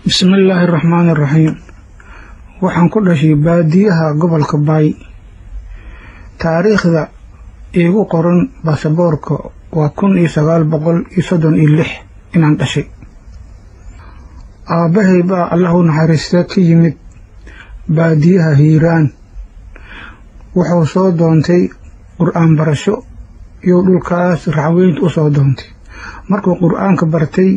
بسم الله الرحمن الرحيم. waxaan ku dhashay baadiyaha gobolka Bay. taariikhda iigu qoran baasaboorka waa 1936 inaan dhashay. aabahay baa Allahu naxariista ka yimid baadiyaha Hiiraan. wuxuu soo doontay qur'aan barasho iyo dhulkaas raaweynta u soo doontay. markuu qur'aanka bartay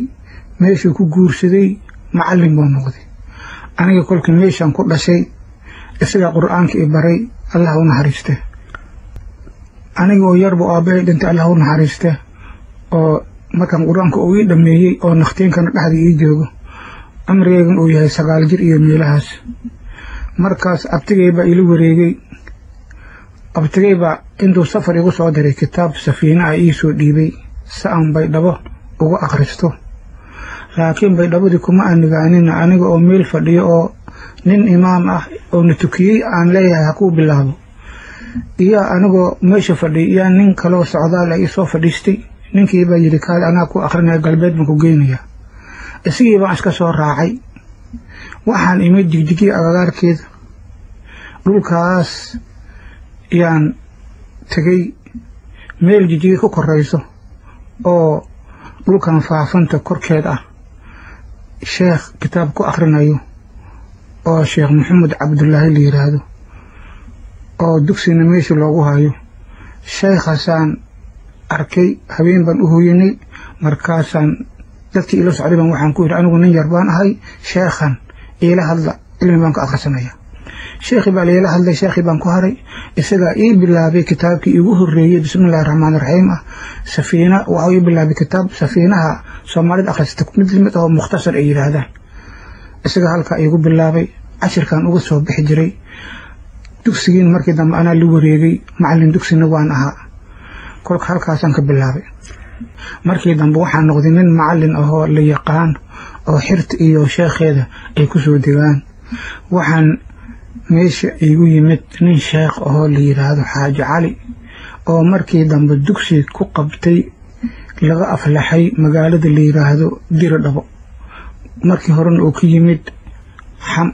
meeshuu ku guursaday macallin buu noqday. aniga kolkii meeshan ku dhashay isaga qur'aanka i baray Allahu naxariista. aniga oo yar buu aabahay dhintay Allahu naxariista oo markaan qur'aanka uu ii dhameeyay oo naqtiinkana dhaxdii ii joogo amrigeegan uu yahay 9 jir iyo meelahaas. markaas abtigay baa ila wareegay. abtigay baa intuu safar igu soo diray kitaab safiina ay ii soo dhiibay saan bay dhabo uga akhristo. laakiin bay dhabadii kuma aanigaanin aniga oo meel fadhiyo oo nin imaam ah oo natukiyay aan leeyahay ha ku bilaabo. iyo anigoo meesha fadhiyo nin kale socdaal ay soo fadhiistay. ninkii baa yiri kaal anaa ku akhrinaya galbeed ma ku geynaya. isigii baan iska soo raacay. waxaan imid jigjigi agagaarkeeda. dhulkaas yaan tagay meel jigjigi ku korayso oo dhulkan faafanta korkeed ah. sheekh kitaab ku akhrinayo oo sheekh Maxamed Cabdullaahi la yiraahdo oo dugsiga meesha loogu hayo. sheekhaasaan arkay habeen baan u hooyanay. markaasaan dadkii ila socday baan waxaan ku yiri anigu nin yar baan ahay sheekhan ila hadla ilmi baan ka akhrisanaya. sheekhi baa ila hadlay. sheekhi baan ku haray isaga ii bilaabay kitaabkii igu horeeyay bismillaahir rahmaanir rahiim ah safiina. waxa uu bilaabay kitaab safiinaha Soomaalida akhrista mid oo mukhtasar ay yiraahdaan. isaga halka igu bilaabay cashirkan ugu soo bixi jiray. dugsigiin markii dambe ana la wareegay macallin dugsiga waan ahaa. kolka halkaasaan ka bilaabay. markii dambe waxaan noqday nin macallin ah oo la yaqaan oo xirta iyo sheekheeda ay ku soo degaan. waxaan meesha igu yimid nin sheekh oo la yiraahdo Xaaji Cali oo markii dambe dugsi ku qabtay laga aflaxay magaalada la yiraahdo Diradhabo. markii horena uu ka yimid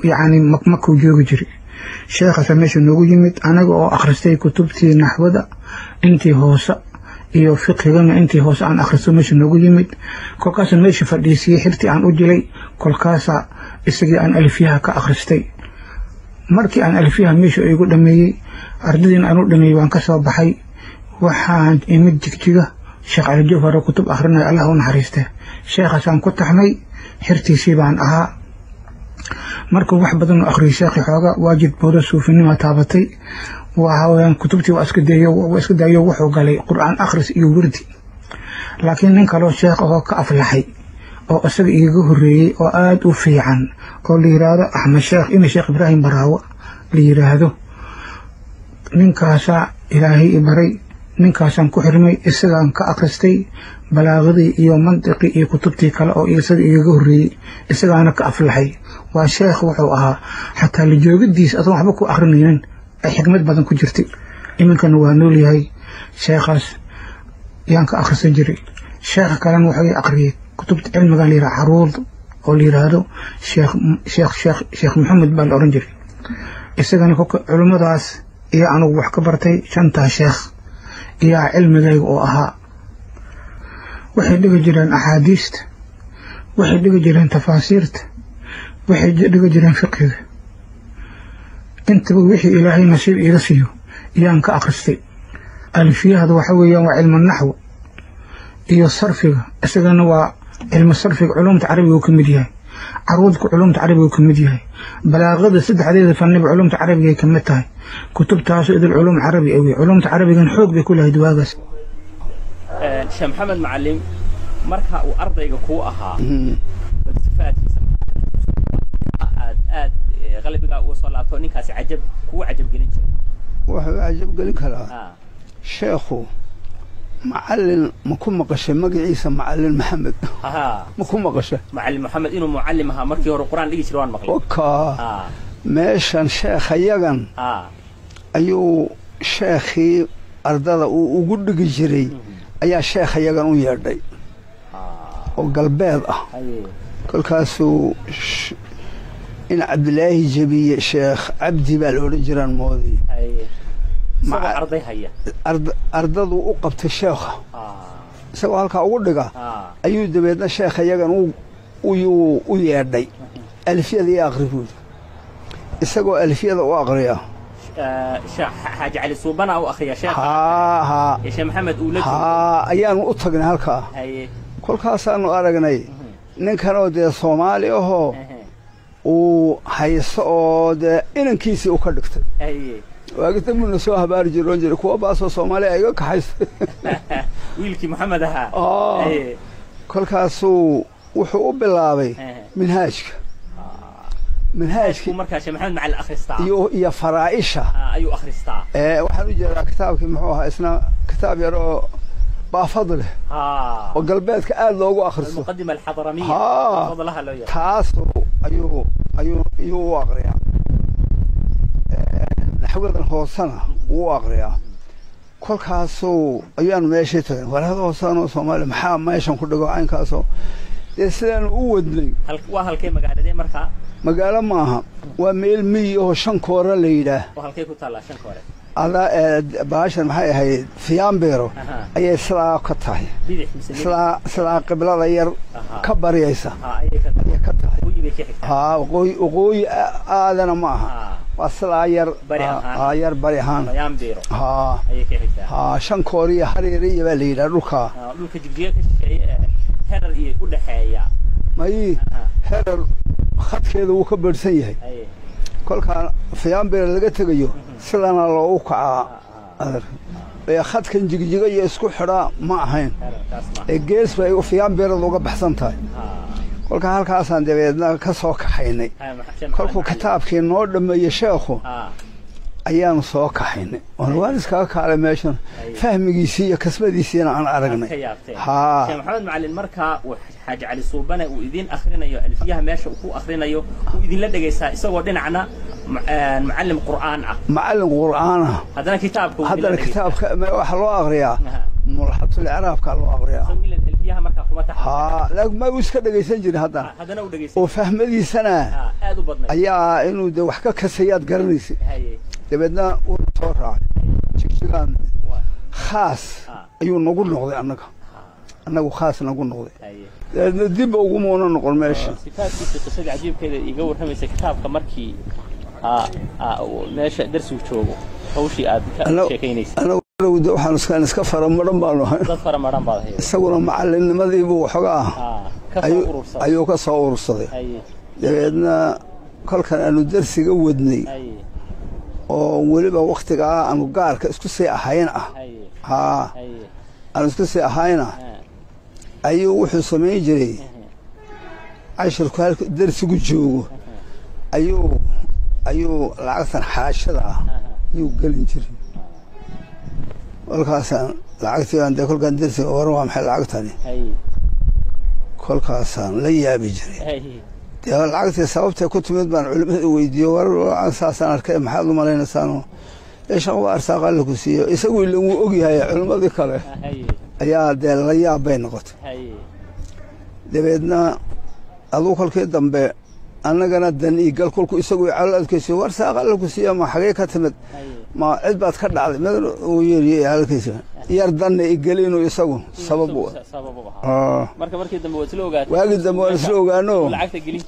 yaani Makka joogi jiray. sheekhaas meesha noogu yimid anaga oo akhristay kutubtii naxwada intii hoose iyo fiqhigana intii hoose aan akhristo meesha noogu yimid. kolkaas meesha fadhiisay xirtii aan u jilay. kolkaas isagii aan alfiyaha ka akhristay. markii aan alfiyaha meesha igu dhameeyay ardaydan aan u dhameeyay waan ka soo baxay. waxaan imid jigjiga sheekh Ali Jawhar kutub akhrinay Allahu naxariista. sheekhaasaan ku taxmay xirtiisii baan ahaa. markuu wax badan oo akhriyay sheekhi xooga waajib booda suufinimo taabatay. waxaan kutubtii waa iska dayo wuxuu galay qur'aan akhris iyo wardi. laakiin nin kale oo sheekh oo ka aflaxay oo isaga iiga horeeyay oo aad u fiican oo la yiraahdo Axmed Sheekh Ibraahim Baraawo la yiraahdo. ninkaas Ilaahay ibaray. ninkaasaan ku xirmay isagaan ka akhristay balaaqadii iyo mantiqi iyo kutubtii kale oo isaga iiga horeeyay. isagaana ka aflaxay. waa sheekh wuxuu ahaa xataa la joogadiis adoon waxba ku akhrinaynin ay xikmad badan ku jirtay. iminkana waa nool yahay sheekhaas yaan ka akhrisan jiray. sheekh kalena wuxuu akhriyay kutubta cilmiga la yiraahdo Caruud oo la yiraahdo sheekh Maxamed baa la oran jiray. isagana culimadaas iyo anigu wax ka bartay 5 sheekh iyo cilmigayga oo ahaa. waxay dhigi jireen axaadiista. waxay dhigi jireen tafaasiirta. waxay dhigi jireen fiqhiga. intaba wixii Ilaahay nasiib iga siiyo yaan ka akhristay. alfiyada waxa weeyaan waa cilmi naxwo iyo sarfiga. isagana waa cilmi sarfiga culumta carabiga uu ka mid yahay. caruudku culumta carabiga uu ka mid yahay. balaaqada saddexdeeda fanniba culumta carabiga ay ka mid tahay. kutubtaas idil culum carabi ay culumta carabigan xoog bay ku lahayd waagaas. sheekh Maxamed Macallim marka uu ardayga ku ahaa aad qalbiga uu soo laabto ninkaas ku cajab gelin jiray. wuxuu cajab gelin karaa sheekhu معلم مكون مقشة مقعيسة معلم محمد مكون مقشة معلم محمد إنه معلمها مركي هو القرآن ليش روان مقلي وكا ماشان شيخ يجن أيو شيخي أرضا وجود جري أيا شيخ يجن ويردي وقلبه كل كاسو إن عبد الله جبي شيخ عبدي بالأورجران ماضي مع أرضي هي أرضه وقبت الشيخ سوى هالك أقول لك أيود بيتنا الشيخ يجان ويردي ألفية ذي أغربون السجوا ألفية وأغريا حاج علي صوبنا أو أخي يا شيخ يا شيخ محمد أولك أيام أطلقنا هالك كل كاسان وأرجناي نكروا ده صومالي هو وحيصعد إن كيسي وكدكت وقت من نسوها بارج الرجل كوا باصو صومالي أيوة كحيس ويلكي محمد ها كل كاسو وحب بالله منهاجك ومركز محمد مع الأخرستا يا فرائشة أيوة أخرستا وحنا جرى كتابك محوها اسمه كتاب يرى بفضله وقلبيتك قال له أخرسه المقدمة الحضرمية بفضلها له تاسو أيوه أغريا نحوذ الحوصنة وأغريا كل كاسو أيام ماشيته وهذا وصانو صومالي محام ماشان كل جوعين كاسو يسلم أودني وهالكلمة قاعدة دي مركا مقالة معها وميل 105 كورة ليلة وهالكيف كتلا 5 كورة على باشا محي هي فيام بيرو أي سلا كتاهي سلا قبل غير كبر يسا أي كتاهي وقوي آذنا معها وسلا ير بريهان فيام بيرو أي كيف 5 كورية حريرية ليلة ركا جديد شيء هذا إيه كل حياة ما هي هذا خد كذا وكبر سيء كل كان فيام بير لقيت جيو سلنا الله وقع يا خد كن جيجي يسكو حرا ما هين الجيس فيام بير لوجا بحسن تاي كل كان هالكاسان دبينا كسوق حيني كل كتاب كي نور لما يشيخه أيام سوق حيني والوالد كاكا ماشان فهم جيسية كسبة ديسينا عن عرقنا شيخ محمد مع المركة وحاج علي صوبنا وإذن آخرنا يو ألفيها ماشى وكو آخرنا يو وإذن لا دقيسا سوى دين عنا معلم قرآن معلم قرآن هذا كتاب هذا الكتاب ما وحلو أغريا ملحظة العراف كانوا أغريا سوي ألفيها مركة خمتها لا ما ويسك دقيسان جري هذا نو دقيسا وفهم دي سنة أيا إنه ده وحكا كسيات قرنيسي دبنا ورطورا شكشكان خاص أيوه نقول نقضي أنك خاص نقول نقضي ديب وقومونا نقول ماشي صفات في قصة عجيب كذا يقول هم كتاب كمركي ماشي درس وشوفه أو شيء شيكينيس أنا لو حنسكان نسكفر مرن بالله نسكفر مرن بالله سووا معلن ما ذي بو حقا أيوه كصور صدي دبنا كل كان أنو درس يقودني ولبا وقتها أنا قارك اسكسي أحيانا أنا اسكسي أحيانا أيوه وحصمي جري 10 كوال درس جوجو أيوه العكس حاشة يوقلن جري والكاسان العكس عند كل كان درس وروح محل العكس كل كاسان ليا بيجري يا العكس سببته كنت مدبر علماء ويديور عن أساسا أركب محل ما لين سانو إيش هو أرساق لك سيء يسوي اللي هو أجي هاي علماء ذكره يا ده ليا بين قط ده بدنا أذوق الكلام به أنا جنا دني قال كل يسوي على الكيسي وأرساق لك سيء ما حقيقة تمد ما عدبت خد على ما ويري على الكيسي يردنا يقلينه يسوون سببه مركب دم وسلوقات واجد دم وسلوقانه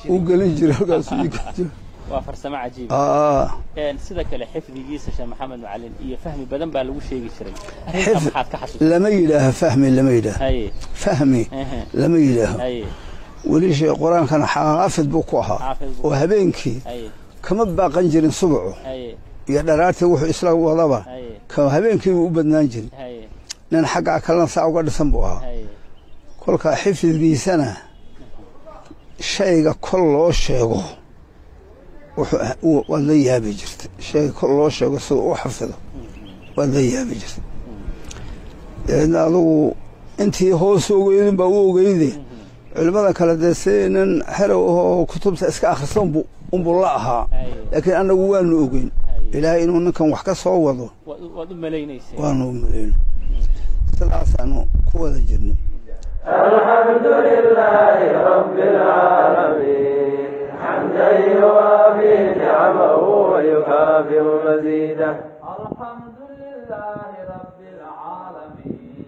وقلين جرى وفرسمة عجيب كان سيدك لحفظ جيس عشان محمد معلم فهمي بدن بقى لو شيء يشري لما يله فهمي لما يله فهمي لما يله وليش القرآن كان حافظ بوقها وهبينكي كم بقى قنجر صبعه يا دراتي وح إسلام وضبا كهبينكي وبدنانجل نن حق كلام ساعة وقد سنبوها كل كحفظ ذي سنة شيء كله شيء وذيها بجرت شيء كله شيء سوء حفظه وذيها بجرت لأن هذا أنتي هو سوق يدين بوق يدين علماء كلا دسين حلو كتب سأسك آخر صنبو الله لكن أنا وين نوقين إلى إنه نكون وحكة صوّده وضم ملايين وانو ملايين ثلاثة أنو قوة الجنة الحمد لله رب العالمين حمدا يوافي نعمه ويكافئ مزيده. الحمد لله رب العالمين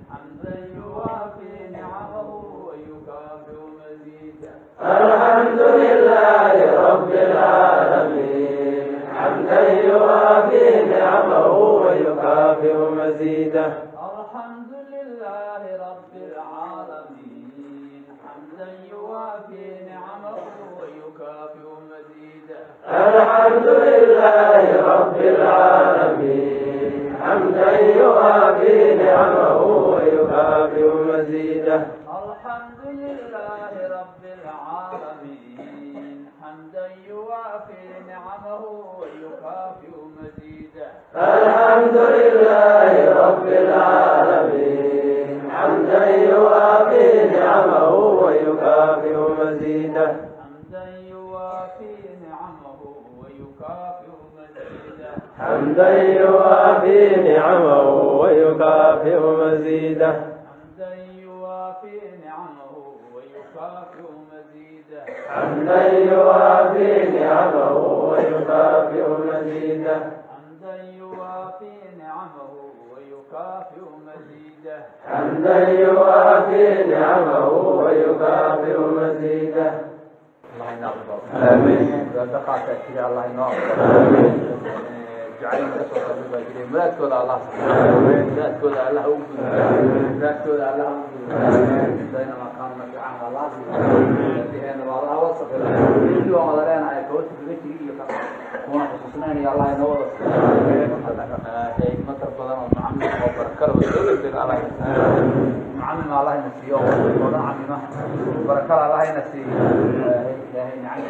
حمدا يوافي نعمه ويكافئ مزيده. الحمد لله رب العالمين حمدا يوافي نعمه ويكافئ مزيده. الحمد لله رب العالمين حمدا يوافي نعمه ويكافئ مزيده. الحمد لله رب العالمين حمدا يوافي نعمه ويكافئ مزيده. الحمد لله رب العالمين حمدا يوافي نعمه ويكافئ مزيده. الحمد لله رب العالمين حمدا يوافي نعمه ويكافئ مزيده. حمدا يوافي نعمه ويكافئ مزيده. حمدا يوافي نعمه ويكافئ مزيده. حمدا يوافي نعمه ويكافئ مزيده. حمدا يوافي نعمه ويكافئ مزيده. حمدا يوافي نعمه ويكافئ مزيده. حمدا يوافي نعمه ويكافئ مزيده. الله ينصر. آمين. صدقات كثيرة الله ينصر. آمين. جعلنا نسوة بالباجرين ملات كودا الله. آمين. ملات كودا الله أوجد. آمين. ملات كودا الله أوجد. آمين. بينما كانوا مجمعا الله. آمين. لأن الله وصف له. كل يوم ضلنا على كوت بيتي يقطع. وانا خصوصنا يا الله ينور. آمين. هي مطر بدنا معمل وبركة وسلم الله. معمل الله ينسيه ولا عمنا بركة الله ينسيه. هي نعم.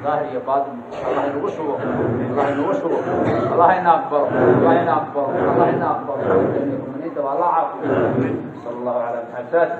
ظاهر يا باطن الله ينوشوا الله ينوشوا الله ينكبر الله ينكبر الله ينكبر من انت والله عافيه صلى الله على محمد.